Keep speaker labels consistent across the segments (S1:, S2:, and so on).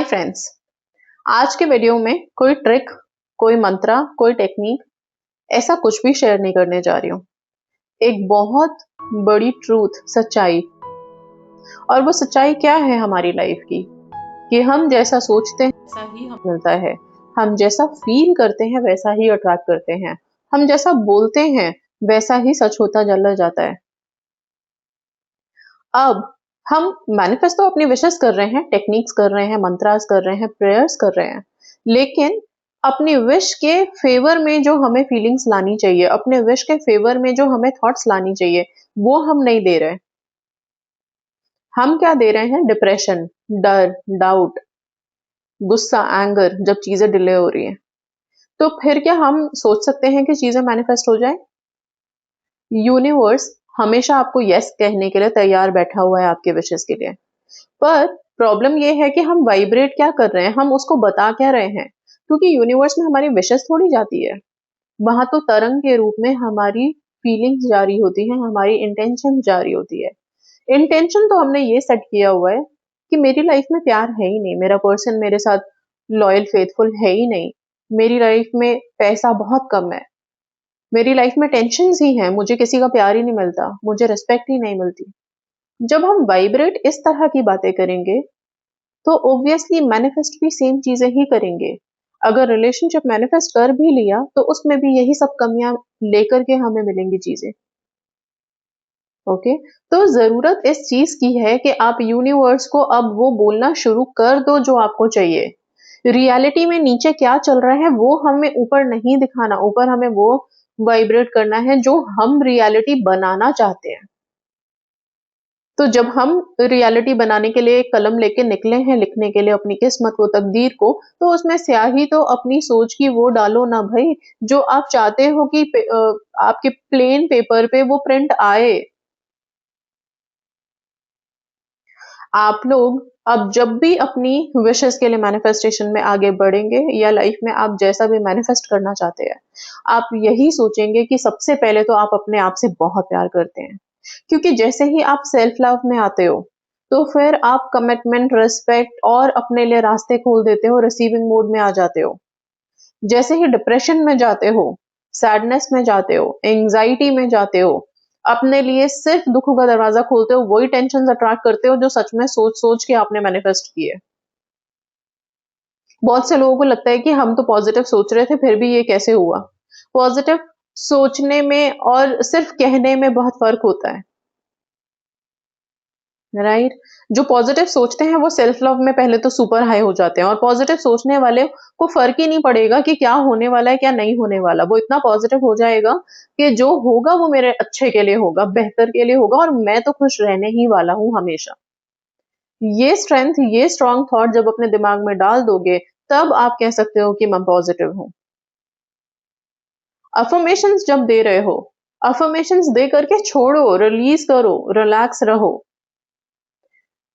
S1: Friends, आज के video में कोई ट्रिक, कोई मंत्रा, कोई टेक्निक ऐसा कुछ भी शेयर नहीं करने जा रही हूँ। एक बहुत बड़ी ट्रूथ, सच्चाई। और वो सच्चाई क्या है हमारी लाइफ की कि हम जैसा सोचते हैं वैसा ही हमें मिलता है। हम जैसा फील करते हैं वैसा ही अट्रैक्ट करते हैं। हम जैसा बोलते हैं वैसा ही सच होता चला जाता है। अब हम मैनिफेस्ट तो अपनी विशेस कर रहे हैं, टेक्निक्स कर रहे हैं, मंत्रास कर रहे हैं, प्रेयर्स कर रहे हैं, लेकिन अपनी विश के फेवर में जो हमें फीलिंग्स लानी चाहिए, अपने विश के फेवर में जो हमें थॉट्स लानी चाहिए, वो हम नहीं दे रहे। हम क्या दे रहे हैं? डिप्रेशन, डर, डाउट, गुस्सा, एंगर जब चीजें डिले हो रही हैं। तो फिर क्या हम सोच सकते हैं कि चीजें मैनिफेस्ट हो जाए? यूनिवर्स हमेशा आपको यस कहने के लिए तैयार बैठा हुआ है आपके विशेस के लिए। पर प्रॉब्लम ये है कि हम वाइब्रेट क्या कर रहे हैं, हम उसको बता क्या रहे हैं, क्योंकि यूनिवर्स में हमारी विशेस थोड़ी जाती है। वहां तो तरंग के रूप में हमारी फीलिंग्स जारी होती हैं, हमारी इंटेंशन जारी होती है। इंटेंशन तो हमने ये सेट किया हुआ है कि मेरी लाइफ में प्यार है ही नहीं, मेरा पर्सन मेरे साथ लॉयल फेथफुल है ही नहीं, मेरी लाइफ में पैसा बहुत कम है, मेरी लाइफ में टेंशन ही है, मुझे किसी का प्यार ही नहीं मिलता, मुझे रिस्पेक्ट ही नहीं मिलती। जब हम वाइब्रेट इस तरह की बातें करेंगे तो ऑब्वियसली मैनिफेस्ट भी सेम चीजें ही करेंगे। अगर रिलेशनशिप मैनिफेस्ट कर भी लिया तो उसमें भी यही सब कमियां लेकर के हमें मिलेंगी चीजें। ओके, तो जरूरत इस चीज की है कि आप यूनिवर्स को अब वो बोलना शुरू कर दो जो आपको चाहिए। रियलिटी में नीचे क्या चल रहा है वो हमें ऊपर नहीं दिखाना, ऊपर हमें वो वाइब्रेट करना है जो हम रियलिटी बनाना चाहते हैं। तो जब हम रियलिटी बनाने के लिए एक कलम लेके निकले हैं लिखने के लिए अपनी किस्मत को, तकदीर को, तो उसमें स्याही तो अपनी सोच की वो डालो ना भाई, जो आप चाहते हो कि आपके प्लेन पेपर पे वो प्रिंट आए। आप लोग अब जब भी अपनी विशेस के लिए मैनिफेस्टेशन में आगे बढ़ेंगे या लाइफ में आप जैसा भी मैनिफेस्ट करना चाहते हैं, आप यही सोचेंगे कि सबसे पहले तो आप अपने आप से बहुत प्यार करते हैं। क्योंकि जैसे ही आप सेल्फ लव में आते हो तो फिर आप कमिटमेंट, रिस्पेक्ट और अपने लिए रास्ते खोल देते हो, रिसीविंग मोड में आ जाते हो। जैसे ही डिप्रेशन में जाते हो, सैडनेस में जाते हो, एंजाइटी में जाते हो, अपने लिए सिर्फ दुखों का दरवाजा खोलते हो, वही टेंशन अट्रैक्ट करते हो जो सच में सोच सोच के आपने मैनिफेस्ट किए। बहुत से लोगों को लगता है कि हम तो पॉजिटिव सोच रहे थे फिर भी ये कैसे हुआ। पॉजिटिव सोचने में और सिर्फ कहने में बहुत फर्क होता है, राइट? जो पॉजिटिव सोचते हैं वो सेल्फ लव में पहले तो सुपर हाई हो जाते हैं, और पॉजिटिव सोचने वाले को फर्क ही नहीं पड़ेगा कि क्या होने वाला है क्या नहीं होने वाला। वो इतना पॉजिटिव हो जाएगा कि जो होगा वो मेरे अच्छे के लिए होगा, बेहतर के लिए होगा, और मैं तो खुश रहने ही वाला हूं हमेशा। ये स्ट्रेंथ, ये स्ट्रॉन्ग थॉट जब अपने दिमाग में डाल दोगे तब आप कह सकते हो कि मैं पॉजिटिव हूं। अफर्मेशंस जब दे रहे हो, अफर्मेशंस दे करके छोड़ो, रिलीज करो, रिलैक्स रहो।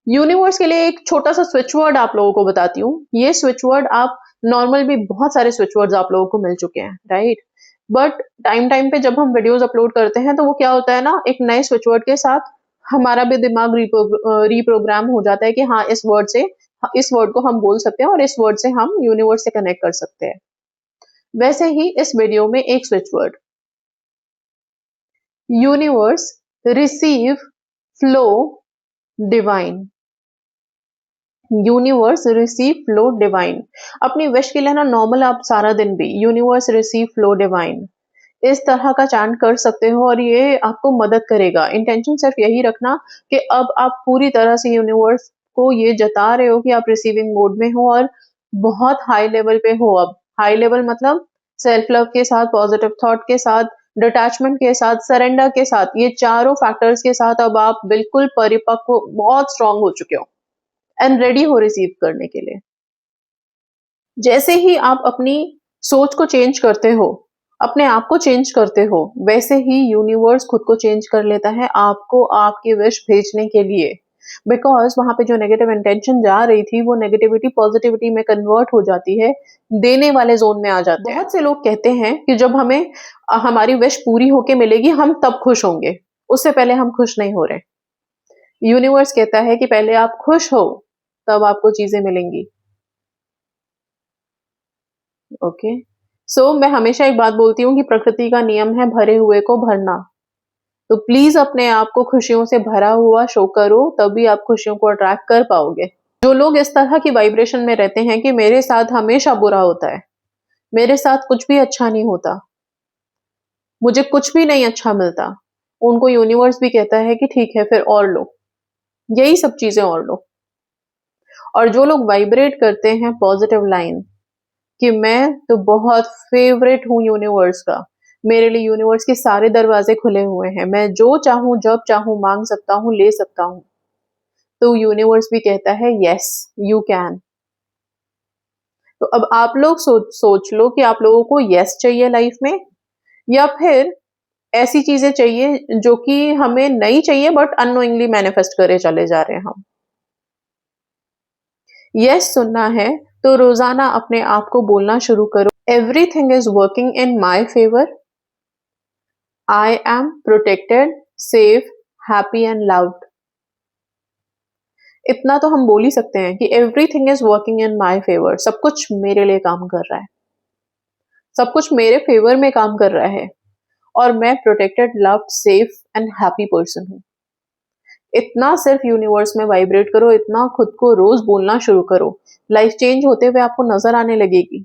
S1: यूनिवर्स के लिए एक छोटा सा स्विच वर्ड आप लोगों को बताती हूँ। ये स्विच वर्ड आप नॉर्मल भी बहुत सारे स्विच वर्ड्स आप लोगों को मिल चुके हैं, राइट? बट टाइम टाइम पे जब हम वीडियोस अपलोड करते हैं तो वो क्या होता है ना, एक नए स्विच वर्ड के साथ हमारा भी दिमाग रिप्रोग्राम हो जाता है कि हाँ, इस वर्ड से, इस वर्ड को हम बोल सकते हैं और इस वर्ड से हम यूनिवर्स से कनेक्ट कर सकते हैं। वैसे ही इस वीडियो में एक switch word, universe, receive, flow, divine. Universe, receive, flow, divine. अपनी विश के लिए ना नॉर्मल आप सारा दिन भी यूनिवर्स, रिसीव, फ्लो, डिवाइन इस तरह का चांट कर सकते हो, और ये आपको मदद करेगा। इंटेंशन सिर्फ यही रखना कि अब आप पूरी तरह से यूनिवर्स को ये जता रहे हो कि आप रिसीविंग मोड में हो और बहुत हाई लेवल पे हो। अब हाई लेवल मतलब सेल्फ लव के साथ, पॉजिटिव थॉट के साथ, डिटैचमेंट के साथ, सरेंडर के साथ, ये चारों फैक्टर्स के साथ अब आप बिल्कुल परिपक्व, बहुत स्ट्रांग हो चुके हो एंड रेडी हो रिसीव करने के लिए। जैसे ही आप अपनी सोच को चेंज करते हो, अपने आप को चेंज करते हो, वैसे ही यूनिवर्स खुद को चेंज कर लेता है आपको आपकी विश भेजने के लिए। बिकॉज वहां पे जो नेगेटिव इंटेंशन जा रही थी वो नेगेटिविटी पॉजिटिविटी में कन्वर्ट हो जाती है, देने वाले जोन में आ जाते हैं। बहुत से लोग कहते हैं कि जब हमें हमारी विश पूरी होके मिलेगी हम तब खुश होंगे, उससे पहले हम खुश नहीं हो रहे। यूनिवर्स कहता है कि पहले आप खुश हो तब आपको चीजें मिलेंगी। ओके। सो मैं हमेशा एक बात बोलती हूँ कि प्रकृति का नियम है भरे हुए को भरना। तो प्लीज अपने आप को खुशियों से भरा हुआ शो करो, तभी आप खुशियों को अट्रैक्ट कर पाओगे। जो लोग इस तरह की वाइब्रेशन में रहते हैं कि मेरे साथ हमेशा बुरा होता है, मेरे साथ कुछ भी अच्छा नहीं होता, मुझे कुछ भी नहीं अच्छा मिलता, उनको यूनिवर्स भी कहता है कि ठीक है फिर और लो, यही सब चीजें और लो। और जो लोग वाइब्रेट करते हैं पॉजिटिव लाइन कि मैं तो बहुत फेवरेट हूँ यूनिवर्स का, मेरे लिए यूनिवर्स के सारे दरवाजे खुले हुए हैं, मैं जो चाहूं जब चाहूं मांग सकता हूं, ले सकता हूं, तो यूनिवर्स भी कहता है यस यू कैन। तो अब आप लोग सोच लो कि आप लोगों को यस चाहिए लाइफ में, या फिर ऐसी चीजें चाहिए जो कि हमें नहीं चाहिए बट अननोइंगली मैनिफेस्ट करे चले जा रहे हैं हम। यस सुनना है तो रोजाना अपने आप को बोलना शुरू करो, everything is working in my favour, I am protected, safe, happy and loved. इतना तो हम बोल ही सकते हैं कि everything is working in my favour, सब कुछ मेरे लिए काम कर रहा है, सब कुछ मेरे फेवर में काम कर रहा है, और मैं protected, loved, safe and happy person हूँ। इतना सिर्फ यूनिवर्स में वाइब्रेट करो, इतना खुद को रोज बोलना शुरू करो, लाइफ चेंज होते हुए आपको नजर आने लगेगी।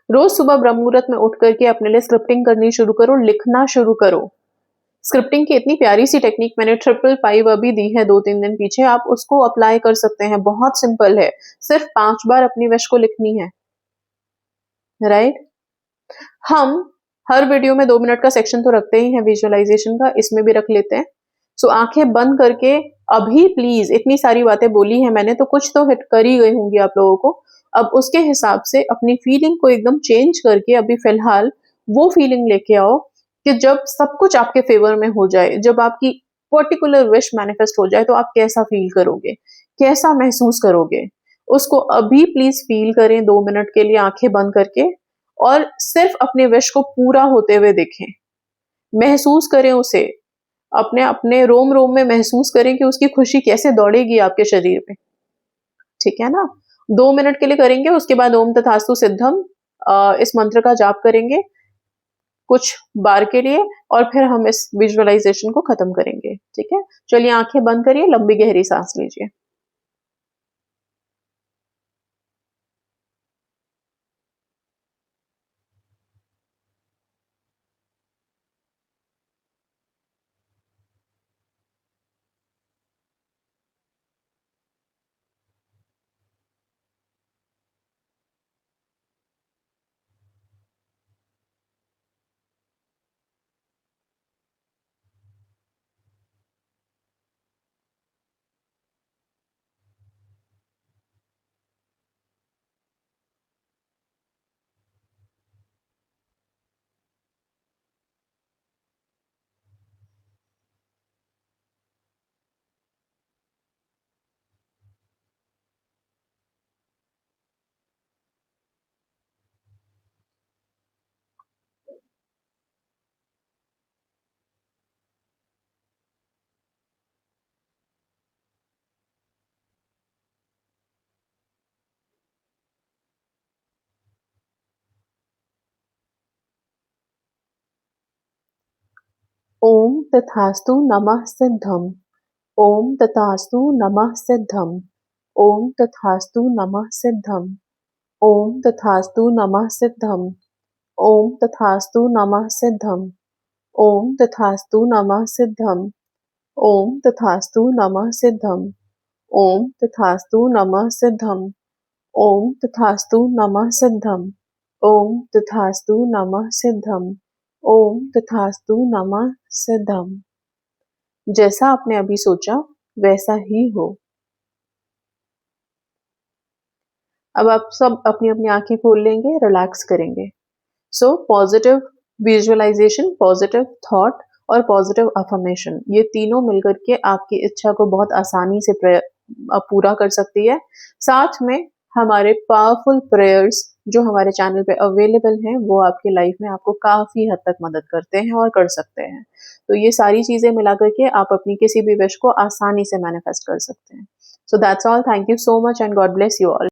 S1: रोज सुबह ब्रह्म मुहूर्त में उठ करके अपने लिए स्क्रिप्टिंग करनी शुरू करो, लिखना शुरू करो। स्क्रिप्टिंग की इतनी प्यारी सी टेक्निक मैंने 555 अभी दी है 2-3 दिन पीछे, आप उसको अप्लाई कर सकते हैं, बहुत सिंपल है। सिर्फ 5 बार अपनी विश को लिखनी है, राइट। हम हर वीडियो में 2 मिनट का सेक्शन तो रखते ही हैं विजुअलाइजेशन का, इसमें भी रख लेते हैं। सो आंखें बंद करके अभी प्लीज, इतनी सारी बातें बोली है मैंने तो कुछ तो हिट कर ही गई होंगी आप लोगों को। अब उसके हिसाब से अपनी फीलिंग को एकदम चेंज करके अभी फिलहाल वो फीलिंग लेके आओ कि जब सब कुछ आपके फेवर में हो जाए, जब आपकी पर्टिकुलर विश मैनिफेस्ट हो जाए, तो आप कैसा फील करोगे, कैसा महसूस करोगे, उसको अभी प्लीज फील करें 2 मिनट के लिए आंखें बंद करके, और सिर्फ अपने विश को पूरा होते हुए देखें, महसूस करें उसे, अपने अपने रोम रोम में महसूस करें कि उसकी खुशी कैसे दौड़ेगी आपके शरीर में। ठीक है ना। 2 मिनट के लिए करेंगे, उसके बाद ओम तथास्तु सिद्धम इस मंत्र का जाप करेंगे कुछ बार के लिए, और फिर हम इस विजुअलाइजेशन को खत्म करेंगे। ठीक है, चलिए आंखें बंद करिए, लंबी गहरी सांस लीजिए। ओम तथास्तु नमः सिद्धम, ओम तथास्तु नमः सिद्धम, ओम तथास्तु नमः सिद्धम, ओम तथास्तु नमः सिद्धम, ओम तथास्तु नमः सिद्धम, ओम तथास्तु नमः सिद्धम, ओम तथास्तु नमः सिद्धम, ओम तथास्तु नमः सिद्धम, ओम तथास्तु नमः सिद्धम, ओम तथास्तु नमः सिद्धम, ओम तथास्तु नमः सिद्धम। जैसा आपने अभी सोचा वैसा ही हो। अब आप सब अपनी अपनी आंखें खोल लेंगे, रिलैक्स करेंगे। So positive visualisation, positive thought और पॉजिटिव अफर्मेशन, ये तीनों मिलकर के आपकी इच्छा को बहुत आसानी से पूरा कर सकती है। साथ में हमारे पावरफुल प्रेयर्स जो हमारे चैनल पे अवेलेबल हैं वो आपकी लाइफ में आपको काफ़ी हद तक मदद करते हैं और कर सकते हैं। तो ये सारी चीज़ें मिला कर के आप अपनी किसी भी विश को आसानी से मैनिफेस्ट कर सकते हैं। So that's all, thank you so much and God bless you all.